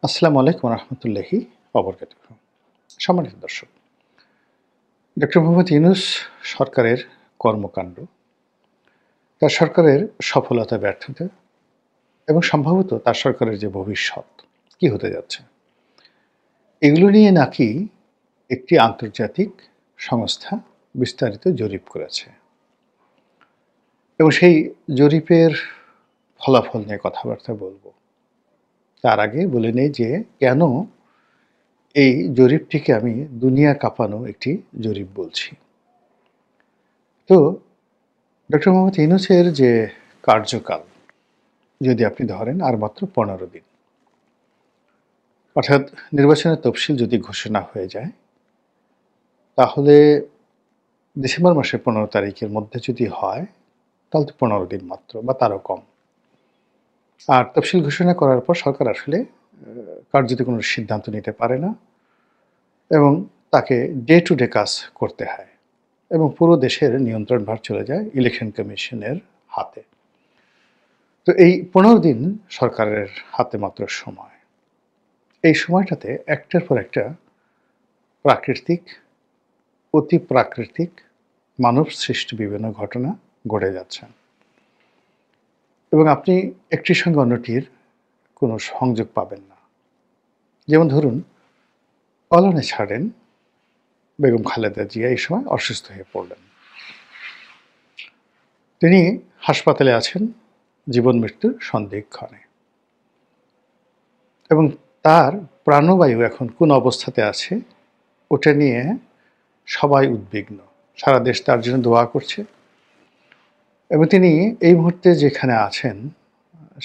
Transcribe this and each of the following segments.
আসসালামু আলাইকুম রহমতুল্লাহি অবরকাতুহ। সম্মানিত দর্শক, ডক্টর মোহাম্মদ ইউনূস সরকারের কর্মকাণ্ড, তার সরকারের সফলতা ব্যর্থতা এবং সম্ভবত তার সরকারের যে ভবিষ্যৎ কি হতে যাচ্ছে, এগুলো নিয়ে নাকি একটি আন্তর্জাতিক সংস্থা বিস্তারিত জরিপ করেছে এবং সেই জরিপের ফলাফল নিয়ে কথাবার্তা বলবো। তার আগে বলে নেই যে কেন এই জরিপটিকে আমি দুনিয়া কাঁপানো একটি জরিপ বলছি। তো ডক্টর মোহাম্মদ ইউনূসের যে কার্যকাল যদি আপনি ধরেন আর মাত্র ১৫ দিন, অর্থাৎ নির্বাচনের তফসিল যদি ঘোষণা হয়ে যায়, তাহলে ডিসেম্বর মাসের ১৫ তারিখের মধ্যে যদি হয়, তাহলে তো ১৫ দিন মাত্র বা তারও কম। আর তফসিল ঘোষণা করার পর সরকার আসলে কার্যত কোনো সিদ্ধান্ত নিতে পারে না এবং তাকে ডে টু ডে কাজ করতে হয় এবং পুরো দেশের নিয়ন্ত্রণভার চলে যায় ইলেকশন কমিশনের হাতে। তো এই ১৫ দিন সরকারের হাতে মাত্র সময়। এই সময়টাতে একটার পর একটা প্রাকৃতিক, অতি প্রাকৃতিক, মানব সৃষ্ট বিভিন্ন ঘটনা ঘটে যাচ্ছে এবং আপনি একটির সঙ্গে অন্যটির কোনো সংযোগ পাবেন না। যেমন ধরুন, অলানে ছাড়েন বেগম খালেদা জিয়া এই সময় অসুস্থ হয়ে পড়লেন। তিনি হাসপাতালে আছেন জীবন মৃত্যুর সন্ধিক্ষণে এবং তার প্রাণবায়ু এখন কোন অবস্থাতে আছে ওটা নিয়ে সবাই উদ্বিগ্ন। সারা দেশ তার জন্য দোয়া করছে এবং তিনি এই মুহূর্তে যেখানে আছেন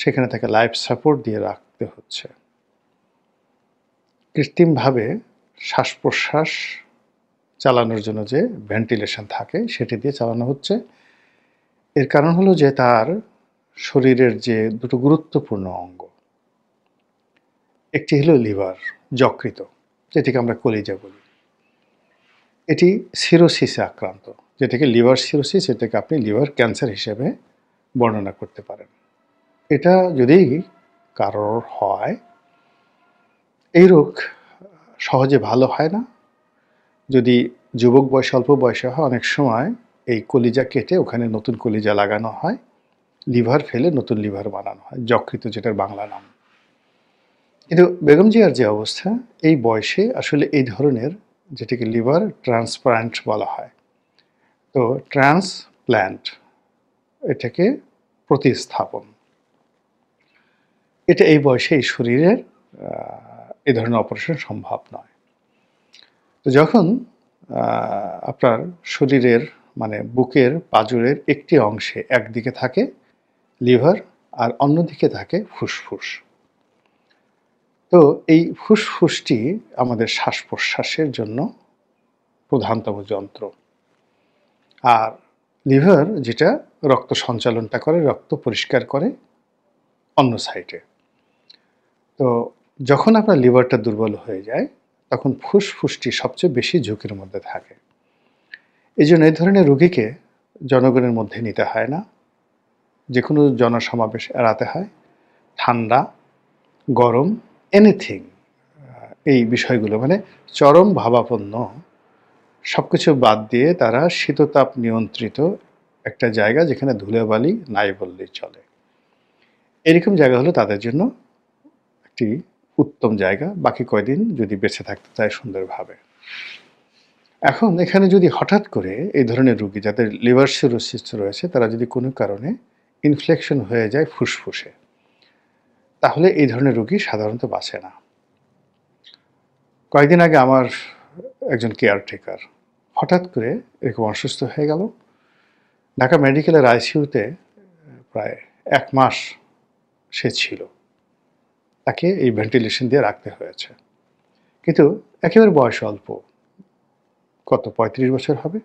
সেখানে তাকে লাইফ সাপোর্ট দিয়ে রাখতে হচ্ছে। কৃত্রিমভাবে শ্বাস প্রশ্বাস চালানোর জন্য যে ভেন্টিলেশন থাকে সেটি দিয়ে চালানো হচ্ছে। এর কারণ হলো যে তার শরীরের যে দুটো গুরুত্বপূর্ণ অঙ্গ, একটি হলো লিভার, যকৃত, যেটিকে আমরা কলিজা বলি। এটি সিরোসিসে আক্রান্ত, যেটাকে লিভার সিরোসিস, এটাকে আপনি লিভার ক্যান্সার হিসেবে বর্ণনা করতে পারেন। এটা যদি কারোর হয়, এই রোগ সহজে ভালো হয় না। যদি যুবক বয়সে, অল্প বয়সে হয়, অনেক সময় এই কলিজা কেটে ওখানে নতুন কলিজা লাগানো হয়, লিভার ফেলে নতুন লিভার বানানো হয়, যকৃত যেটার বাংলা নাম। কিন্তু বেগম জিয়ার যে অবস্থা, এই বয়সে আসলে এই ধরনের, যেটিকে লিভার ট্রান্সপ্লান্ট বলা হয়, তো ট্রান্সপ্ল্যান্ট, এটাকে প্রতিস্থাপন, এটা এই বয়সে এই শরীরের এই ধরনের অপারেশন সম্ভব নয়। তো যখন আপনার শরীরের মানে বুকের পাঁজরের একটি অংশে একদিকে থাকে লিভার আর অন্যদিকে থাকে ফুসফুস, তো এই ফুসফুসটি আমাদের শ্বাস প্রশ্বাসের জন্য প্রধানতম যন্ত্র, আর লিভার যেটা রক্ত সঞ্চালনটা করে, রক্ত পরিষ্কার করে অন্য সাইডে। তো যখন আপনার লিভারটা দুর্বল হয়ে যায়, তখন ফুসফুসটি সবচেয়ে বেশি ঝুঁকির মধ্যে থাকে। এই জন্য এই ধরনের রোগীকে জনগণের মধ্যে নিতে হয় না, যে কোনো জনসমাবেশ এড়াতে হয়। ঠান্ডা, গরম, এনিথিং, এই বিষয়গুলো মানে চরম ভাবাপন্ন সব কিছু বাদ দিয়ে তারা শীততাপ নিয়ন্ত্রিত একটা জায়গা, যেখানে ধুলোবালি নাই বললেই চলে, এরকম জায়গা হলো তাদের জন্য একটি উত্তম জায়গা, বাকি কয়দিন যদি বেঁচে থাকতে চায় সুন্দরভাবে। এখন এখানে যদি হঠাৎ করে এই ধরনের রোগী যাদের লিভার সিরোসিস রয়েছে, তারা যদি কোনো কারণে ইনফেকশন হয়ে যায় ফুসফুসে, তাহলে এই ধরনের রোগী সাধারণত বাঁচে না। কয়েকদিন আগে আমার একজন কেয়ারটেকার হঠাৎ করে এরকম অসুস্থ হয়ে গেল। ঢাকা মেডিকেলের আইসিইউতে প্রায় ১ মাস সে ছিল, তাকে এই ভেন্টিলেশন দিয়ে রাখতে হয়েছে। কিন্তু একেবারে বয়স অল্প, কত ৩৫ বছর হবে,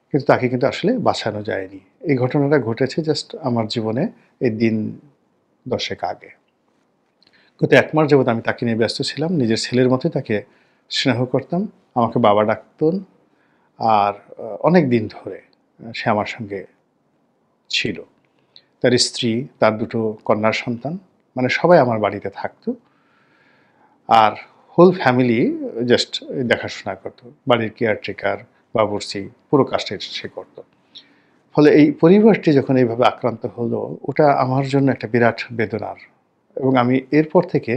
কিন্তু তাকে কিন্তু আসলে বাঁচানো যায়নি। এই ঘটনাটা ঘটেছে জাস্ট আমার জীবনে এই দিন ১০ আগে। গত ১ মাস যাবৎ আমি তাকে নিয়ে ব্যস্ত ছিলাম, নিজের ছেলের মতোই তাকে স্নেহ করতাম, আমাকে বাবা ডাকতেন। আর অনেক দিন ধরে সে আমার সঙ্গে ছিল। তার স্ত্রী, তার দুটো কন্যা সন্তান, মানে সবাই আমার বাড়িতে থাকতো। আর হোল ফ্যামিলি জাস্ট দেখাশোনা করতো, বাড়ির কেয়ারটেকার, বাবুর্চি, পুরো কাজটা সে করতো। ফলে এই পরিবারটি যখন এইভাবে আক্রান্ত হলো, ওটা আমার জন্য একটা বিরাট বেদনার। এবং আমি এরপর থেকে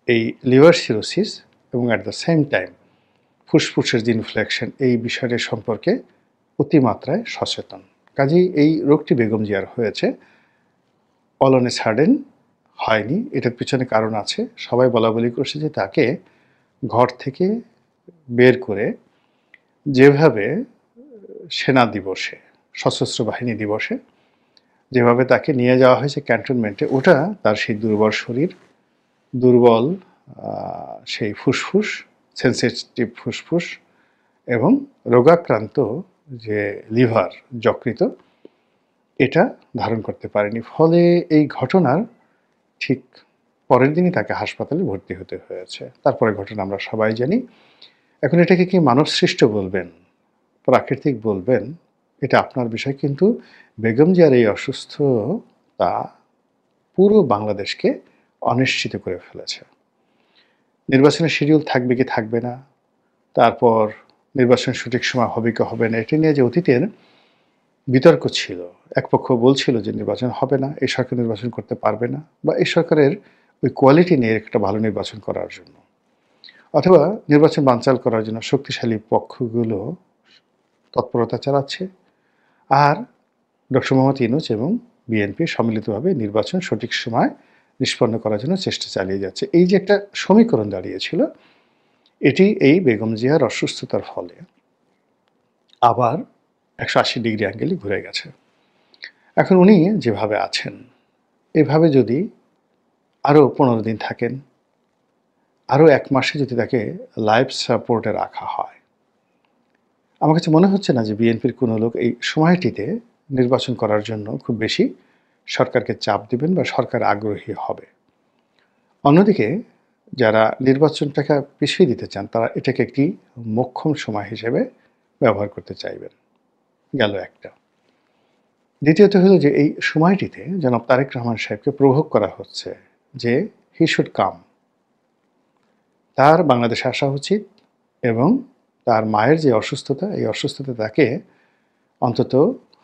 এই লিভার সিরোসিস এবং অ্যাট দ্য সেম টাইম ফুসফুসের যে ইনফ্লেকশন, এই বিষয়টি সম্পর্কে অতিমাত্রায় সচেতন। কাজেই এই রোগটি বেগম জিয়ার হয়েছে, অল অন এ সাডেন হয়নি। এটার পিছনে কারণ আছে। সবাই বলাবলি করছে যে তাকে ঘর থেকে বের করে যেভাবে সেনা দিবসে, সশস্ত্র বাহিনী দিবসে যেভাবে তাকে নিয়ে যাওয়া হয়েছে ক্যান্টনমেন্টে, ওটা তার সেই দুর্বল শরীর, দুর্বল সেই ফুসফুস, সেন্সিটিভ ফুসফুস এবং রোগাক্রান্ত যে লিভার, যকৃত, এটা ধারণ করতে পারেনি। ফলে এই ঘটনার ঠিক পরের দিনই তাকে হাসপাতালে ভর্তি হতে হয়েছে। তারপরে ঘটনা আমরা সবাই জানি। এখন এটাকে কি মানব সৃষ্ট বলবেন, প্রাকৃতিক বলবেন, এটা আপনার বিষয়। কিন্তু বেগম জিয়ার এই অসুস্থতা পুরো বাংলাদেশকে অনিশ্চিত করে ফেলেছে। নির্বাচনের শিডিউল থাকবে কি থাকবে না, তারপর নির্বাচন সঠিক সময় হবে কি হবে না, এটা নিয়ে যে অতীতের বিতর্ক ছিল। এক পক্ষ বলছিল যে নির্বাচন হবে না, এই সরকার নির্বাচন করতে পারবে না, বা এই সরকারের ওই কোয়ালিটি নিয়ে একটা ভালো নির্বাচন করার জন্য, অথবা নির্বাচন বানচাল করার জন্য শক্তিশালী পক্ষগুলো তৎপরতা চালাচ্ছে। আর ডক্টর মোহাম্মদ ইউনূস এবং বিএনপি সম্মিলিতভাবে নির্বাচন সঠিক সময় নিষ্পন্ন করার জন্য চেষ্টা চালিয়ে যাচ্ছে। এই যে একটা সমীকরণ দাঁড়িয়েছিল, এটি এই বেগম জিয়ার অসুস্থতার ফলে আবার 180 ডিগ্রি অ্যাঙ্গেলে ঘুরে গেছে। এখন উনি যেভাবে আছেন, এভাবে যদি আরও 15 দিন থাকেন, আরও 1 মাসে যদি তাকে লাইফ সাপোর্টে রাখা হয়, আমার কাছে মনে হচ্ছে না যে বিএনপির কোনো লোক এই সময়টিতে নির্বাচন করার জন্য খুব বেশি সরকারকে চাপ দিবেন বা সরকার আগ্রহী হবে। অন্যদিকে যারা নির্বাচনটাকে পিছিয়ে দিতে চান, তারা এটাকে একটি মোক্ষম সময় হিসেবে ব্যবহার করতে চাইবেন। গেল একটা। দ্বিতীয়ত হলো যে এই সময়টিতে জনাব তারেক রহমান সাহেবকে প্রভোগ করা হচ্ছে যে হি শুড কাম, তার বাংলাদেশে আসা উচিত এবং তার মায়ের যে অসুস্থতা, এই অসুস্থতা তাকে অন্তত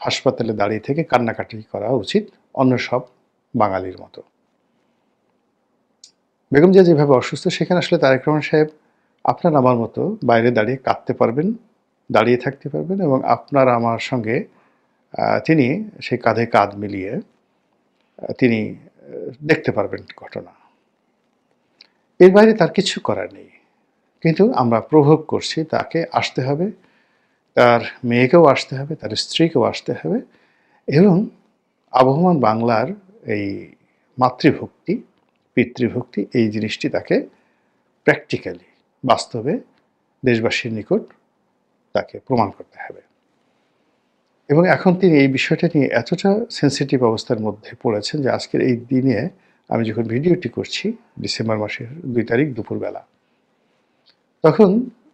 হাসপাতালে দাঁড়িয়ে থেকে কান্নাকাটি করা উচিত অন্য সব বাঙালির মতো। বেগম জিয়া যেভাবে অসুস্থ, সেখানে আসলে তারেক রহমান সাহেব আপনার আমার মতো বাইরে দাঁড়িয়ে কাঁদতে পারবেন, দাঁড়িয়ে থাকতে পারবেন, এবং আপনার আমার সঙ্গে তিনি সেই কাঁধে কাঁধ মিলিয়ে তিনি দেখতে পারবেন ঘটনা। এর বাইরে তার কিছু করার নেই। কিন্তু আমরা প্রভোগ করছি তাকে আসতে হবে, তার মেয়েকেও আসতে হবে, তার স্ত্রীকেও আসতে হবে, এবং আবহমান বাংলার এই মাতৃভক্তি, পিতৃভক্তি, এই জিনিসটি তাকে প্র্যাকটিক্যালি, বাস্তবে দেশবাসীর নিকট তাকে প্রমাণ করতে হবে। এবং এখন তিনি এই বিষয়টা নিয়ে এতটা সেন্সিটিভ অবস্থার মধ্যে পড়েছেন যে আজকের এই দিনে আমি যখন ভিডিওটি করছি, ডিসেম্বর মাসের 2 তারিখ দুপুরবেলা, তখন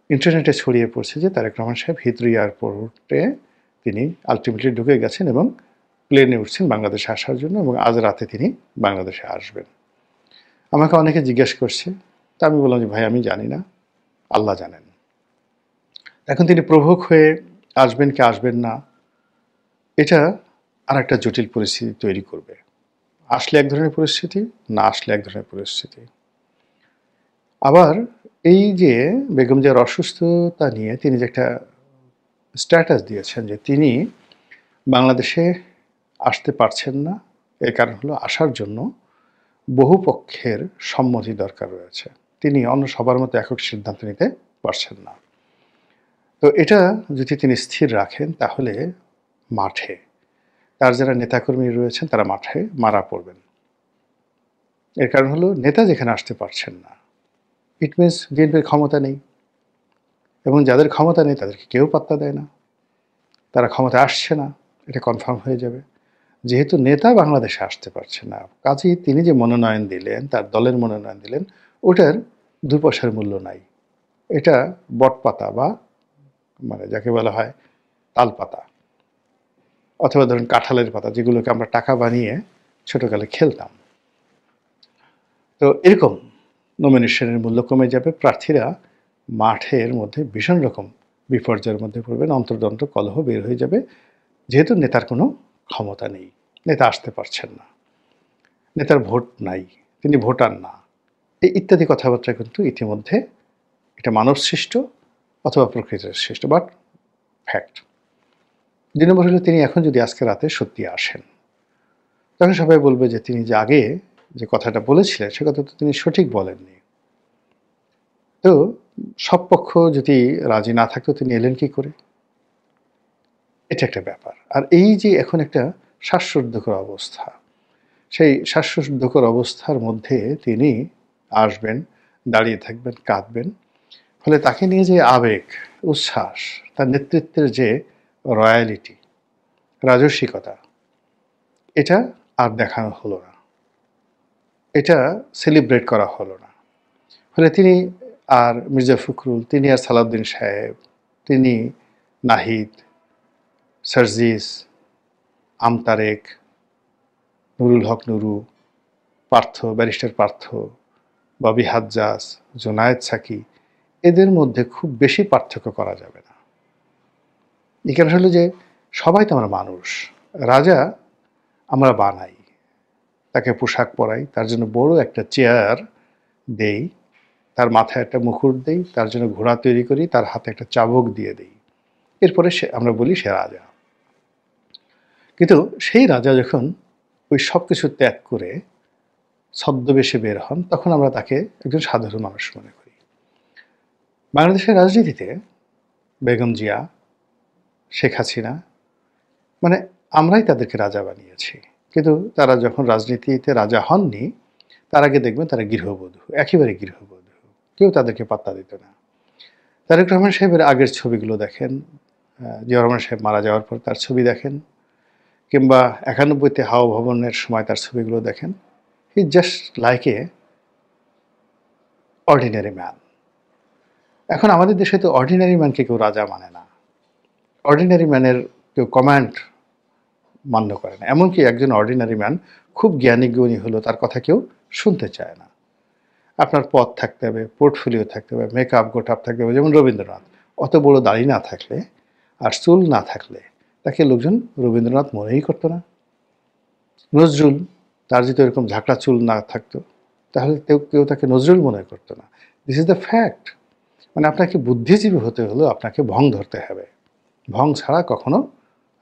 ইন্টারনেটে ছড়িয়ে পড়ছে যে তারেক রহমান সাহেব হিথ্রো এয়ারপোর্টে তিনি আলটিমেটলি ঢুকে গেছেন এবং প্লেনে উঠছেন বাংলাদেশে আসার জন্য, এবং আজ রাতে তিনি বাংলাদেশে আসবেন। আমাকে অনেকে জিজ্ঞেস করছে, তা আমি বললাম যে ভাই আমি জানি না, আল্লাহ জানেন। এখন তিনি প্রভোগ হয়ে আসবেন কি আসবেন না, এটা আর একটা জটিল পরিস্থিতি তৈরি করবে। আসলে এক ধরনের পরিস্থিতি, না আসলে এক ধরনের পরিস্থিতি। আবার এই যে বেগম জিয়ার অসুস্থতা নিয়ে তিনি যে একটা স্ট্যাটাস দিয়েছেন যে তিনি বাংলাদেশে আসতে পারছেন না, এর কারণ হলো আসার জন্য বহু পক্ষের সম্মতি দরকার রয়েছে, তিনি অন্য সবার মতো একক সিদ্ধান্ত নিতে পারছেন না। তো এটা যদি তিনি স্থির রাখেন, তাহলে মাঠে তার যারা নেতাকর্মী রয়েছেন তারা মাঠে মারা পড়বেন। এর কারণ হলো নেতা যেখানে আসতে পারছেন না, ইট মিনস বিএনপির ক্ষমতা নেই, এবং যাদের ক্ষমতা নেই তাদেরকে কেউ পাত্তা দেয় না, তারা ক্ষমতা আসছে না, এটা কনফার্ম হয়ে যাবে। যেহেতু নেতা বাংলাদেশে আসতে পারছে না, কাজেই তিনি যে মনোনয়ন দিলেন, তার দলের মনোনয়ন দিলেন, ওটার 2 পয়সার মূল্য নাই। এটা বটপাতা, বা মানে যাকে বলা হয় তালপাতা, অথবা ধরুন কাঁঠালের পাতা, যেগুলোকে আমরা টাকা বানিয়ে ছোটকালে খেলতাম। তো এরকম নমিনেশনের মূল্য কমে যাবে, প্রার্থীরা মাঠের মধ্যে ভীষণ রকম বিপর্যয়ের মধ্যে পড়বেন, অন্তর্দ্বন্দ্ব কলহ বের হয়ে যাবে, যেহেতু নেতার কোনো ক্ষমতা নেই, নেতা আসতে পারছেন না, নেতার ভোট নাই, তিনি ভোটার না, এই ইত্যাদি কথাবার্তা কিন্তু ইতিমধ্যে এটা মানব সৃষ্ট অথবা প্রকৃতির সৃষ্ট, বাট ফ্যাক্ট। ২ নম্বর হলো তিনি এখন যদি আজকে রাতে সত্যি আসেন, তখন সবাই বলবে যে তিনি যে আগে যে কথাটা বলেছিলেন সে কথা তো তিনি সঠিক বলেননি। তো সব পক্ষ যদি রাজি না থাকতো তিনি এলেন কি করে, এটা একটা ব্যাপার। আর এই যে এখন একটা শ্বাসরুদ্ধকর অবস্থা, সেই শ্বাসরুদ্ধকর অবস্থার মধ্যে তিনি আসবেন, দাঁড়িয়ে থাকবেন, কাঁদবেন, ফলে তাকে নিয়ে যে আবেগ, উচ্ছ্বাস, তার নেতৃত্বের যে রয়্যালিটি, রাজস্বিকতা, এটা আর দেখানো হলো না, এটা সেলিব্রেট করা হলো না। ফলে তিনি আর মির্জা ফখরুল, তিনি আর সালাউদ্দিন সাহেব, তিনি নাহিদ, সার্জিস, আমতারেক, নুরুল হক নুরু, পার্থ, ব্যারিস্টার পার্থ, ববি হাজ্জাজ, জোনায়েদ সাকি, এদের মধ্যে খুব বেশি পার্থক্য করা যাবে না। এই কারণ হলো যে সবাই তো আমরা মানুষ, রাজা আমরা বানাই, তাকে পোশাক পরাই, তার জন্য বড় একটা চেয়ার দেই, তার মাথায় একটা মুকুট দেই, তার জন্য ঘোড়া তৈরি করি, তার হাতে একটা চাবুক দিয়ে দিই, এরপরে সে আমরা বলি সে রাজা। কিন্তু সেই রাজা যখন ওই সব কিছু ত্যাগ করে ছদ্মবেশে বের হন, তখন আমরা তাকে একজন সাধারণ মানুষ মনে করি। বাংলাদেশের রাজনীতিতে বেগম জিয়া, শেখ হাসিনা, মানে আমরাই তাদেরকে রাজা বানিয়েছি, কিন্তু তারা যখন রাজনীতিতে রাজা হননি, তার আগে দেখবেন তারা গৃহবধূ, একেবারে গৃহবধূ, কেউ তাদেরকে পাত্তা দিত না। তারেক রহমান সাহেবের আগের ছবিগুলো দেখেন, জিয়া রহমান সাহেব মারা যাওয়ার পর তার ছবি দেখেন, কিংবা ৯১-তে হাওয়া ভবনের সময় তার ছবিগুলো দেখেন, he just like a ordinary man. এখন আমাদের দেশে তো অর্ডিনারি ম্যানকে কেউ রাজা মানে না, অর্ডিনারি ম্যানের কেউ কমান্ড মান্য করে না, এমনকি একজন অর্ডিনারি ম্যান খুব জ্ঞানী গুণী হলো তার কথা কেউ শুনতে চায় না। আপনার পদ থাকতে হবে, পোর্টফোলিও থাকতে হবে, মেকআপ গোটাপ থাকতে হবে, যেমন রবীন্দ্রনাথ, অত বড় দাড়ি না থাকলে আর চুল না থাকলে তাকে লোকজন রবীন্দ্রনাথ মনেই করতো না। নজরুল, তার যদি এরকম ঝাঁকড়া চুল না থাকতো তাহলে কেউ তাকে নজরুল মনে করতো না। This is the fact. মানে আপনাকে বুদ্ধিজীবী হতে হলেও আপনাকে ভং ধরতে হবে, ভং ছাড়া কখনো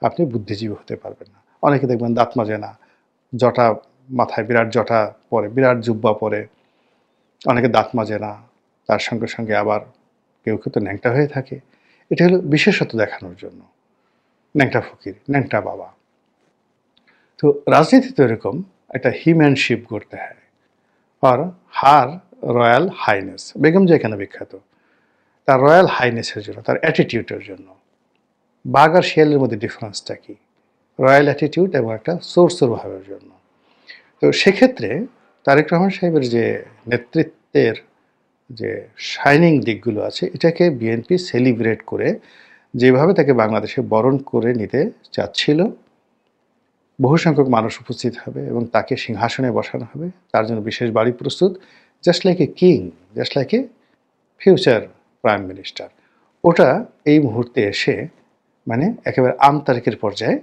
আপনি বুদ্ধিজীবী হতে পারবেন না। অনেকে দেখবেন দাঁত মাজে না, জটা মাথায় বিরাট জটা পরে, বিরাট জুব্বা পরে, অনেকে দাঁত মাজে না, তার সঙ্গে সঙ্গে আবার কেউ তো ন্যাংটা হয়ে থাকে। এটা হলো বিশেষত দেখানোর জন্য, ন্যাংটা ফকির, ন্যাংটা বাবা। তো রাজনীতিতে এরকম একটা হিম্যানশিপ করতে হয়। আর হার রয়্যাল হাইনেস, বেগম যে এখানে বিখ্যাত তার রয়্যাল হাইনেসের জন্য, তার অ্যাটিটিউডের জন্য। বাঘ আর শিয়ালের মধ্যে ডিফারেন্সটা কি? রয়্যাল অ্যাটিটিউড এবং একটা সোর্সের ভাবের জন্য। তো সেক্ষেত্রে তারেক রহমান সাহেবের যে নেতৃত্বের যে শাইনিং দিকগুলো আছে, এটাকে বিএনপি সেলিব্রেট করে যেভাবে তাকে বাংলাদেশে বরণ করে নিতে চাচ্ছিল, বহু সংখ্যক মানুষ উপস্থিত হবে এবং তাকে সিংহাসনে বসানো হবে, তার জন্য বিশেষ বাড়ি প্রস্তুত, just like a king, just like a future prime minister. ওটা এই মুহূর্তে এসে মানে একেবারে আমতারিখের পর্যায়ে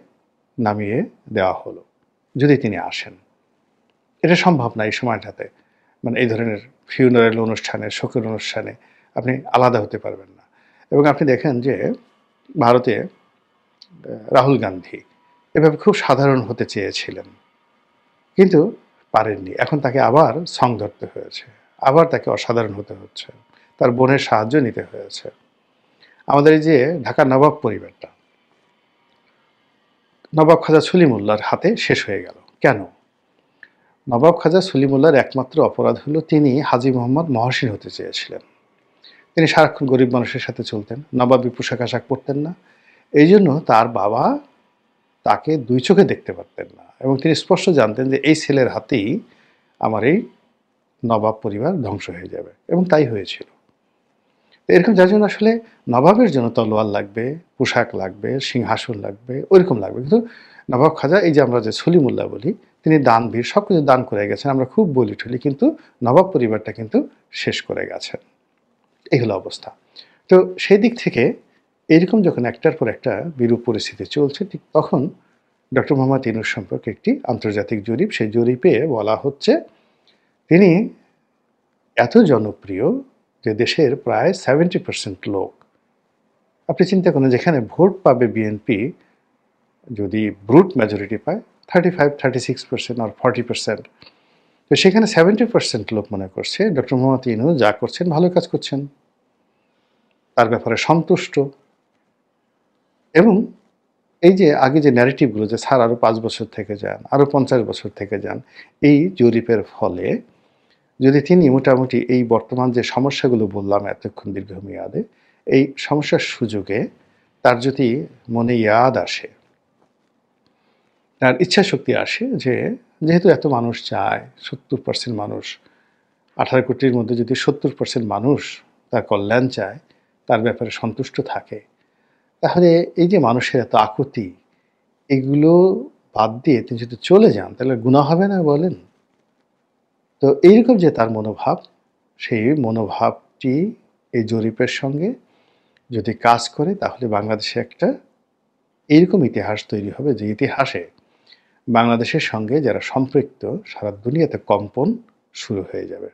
নামিয়ে দেওয়া হলো, যদি তিনি আসেন। এটা সম্ভব না এই সময়টাতে, মানে এই ধরনের ফিউনারেল অনুষ্ঠানে, শোকের অনুষ্ঠানে আপনি আলাদা হতে পারবেন না। এবং আপনি দেখেন যে ভারতে রাহুল গান্ধী এভাবে খুব সাধারণ হতে চেয়েছিলেন, কিন্তু পারেননি। এখন তাকে আবার সং ধরতে হয়েছে, আবার তাকে অসাধারণ হতে হচ্ছে, তার বোনের সাহায্য নিতে হয়েছে। আমাদের এই যে ঢাকার নবাব পরিবারটা, নবাব খাজা সলিমুল্লাহর হাতে শেষ হয়ে গেল। কেন? নবাব খাজা সলিমুল্লাহর একমাত্র অপরাধ হলো তিনি হাজী মোহাম্মদ মহসিন হতে চেয়েছিলেন। তিনি সারাক্ষণ গরিব মানুষের সাথে চলতেন, নবাবী পোশাক আশাক পরতেন না, এই জন্য তার বাবা তাকে দুই চোখে দেখতে পারতেন না, এবং তিনি স্পষ্ট জানতেন যে এই ছেলের হাতেই আমার এই নবাব পরিবার ধ্বংস হয়ে যাবে, এবং তাই হয়েছিল। এরকম, যার জন্য আসলে নবাবের জন্য তলোয়ার লাগবে, পোশাক লাগবে, সিংহাসন লাগবে, ওইরকম লাগবে, কিন্তু নবাব খাজা, এই যে আমরা যে সলিমুল্লাহ বলি, তিনি দানবীর, সব কিছু দান করে গেছেন, আমরা খুব বলি ঠুলি, কিন্তু নবাব পরিবারটা কিন্তু শেষ করে গেছেন। এই হলো অবস্থা। তো সেই দিক থেকে এরকম যখন একটার পর একটা বিরূপ পরিস্থিতি চলছে, ঠিক তখন ডক্টর মোহাম্মদ ইউনূস সম্পর্কে একটি আন্তর্জাতিক জরিপ, সেই জরিপে বলা হচ্ছে তিনি এত জনপ্রিয় যে দেশের প্রায় 70% লোক, আপনি চিন্তা করুন, যেখানে ভোট পাবে বিএনপি যদি ব্রুট মেজরিটি পায় 35-36% আর 40%, তো সেখানে 70% লোক মনে করছে ডক্টর মোহাম্মদ ইউনূস যা করছেন ভালো কাজ করছেন, তার ব্যাপারে সন্তুষ্ট। এবং এই যে আগে যে ন্যারেটিভগুলো যে স্যার আরও 5 বছর থেকে যান, আরও 50 বছর থেকে যান, এই জরিপের ফলে যদি তিনি মোটামুটি এই বর্তমান যে সমস্যাগুলো বললাম এতক্ষণ দীর্ঘমেয়াদে, এই সমস্যার সুযোগে তার যদি মনে ইয়াদ আসে, তার ইচ্ছাশক্তি আসে, যে যেহেতু এত মানুষ চায়, 70% মানুষ, 18 কোটির মধ্যে যদি 70% মানুষ তার কল্যাণ চায়, তার ব্যাপারে সন্তুষ্ট থাকে, তাহলে এই যে মানুষের এত আকুতি, এগুলো বাদ দিয়ে তিনি যদি চলে যান, তাহলে গুনাহ হবে না বলেন? তো এইরকম যে তার মনোভাব, সেই মনোভাবটি এই জরিপের সঙ্গে যদি কাজ করে, তাহলে বাংলাদেশে একটা এইরকম ইতিহাস তৈরি হবে, যে ইতিহাসে বাংলাদেশের সঙ্গে যারা সম্পৃক্ত সারা দুনিয়াতে কম্পন শুরু হয়ে যাবে।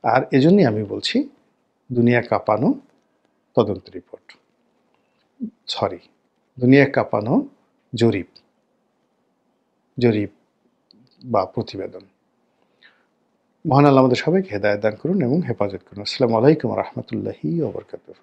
আর এজন্যই আমি বলছি, দুনিয়া কাঁপানো তদন্ত রিপোর্ট, সরি, দুনিয়া কাঁপানো জরিপ জরিপ বা প্রতিবেদন। মহান আল্লাহ আমাদের সবাইকে হেদায়েত দান করুন এবং হেফাজত করুন। আসসালামু আলাইকুম ওয়া রাহমাতুল্লাহি ওয়া বারাকাতুহু।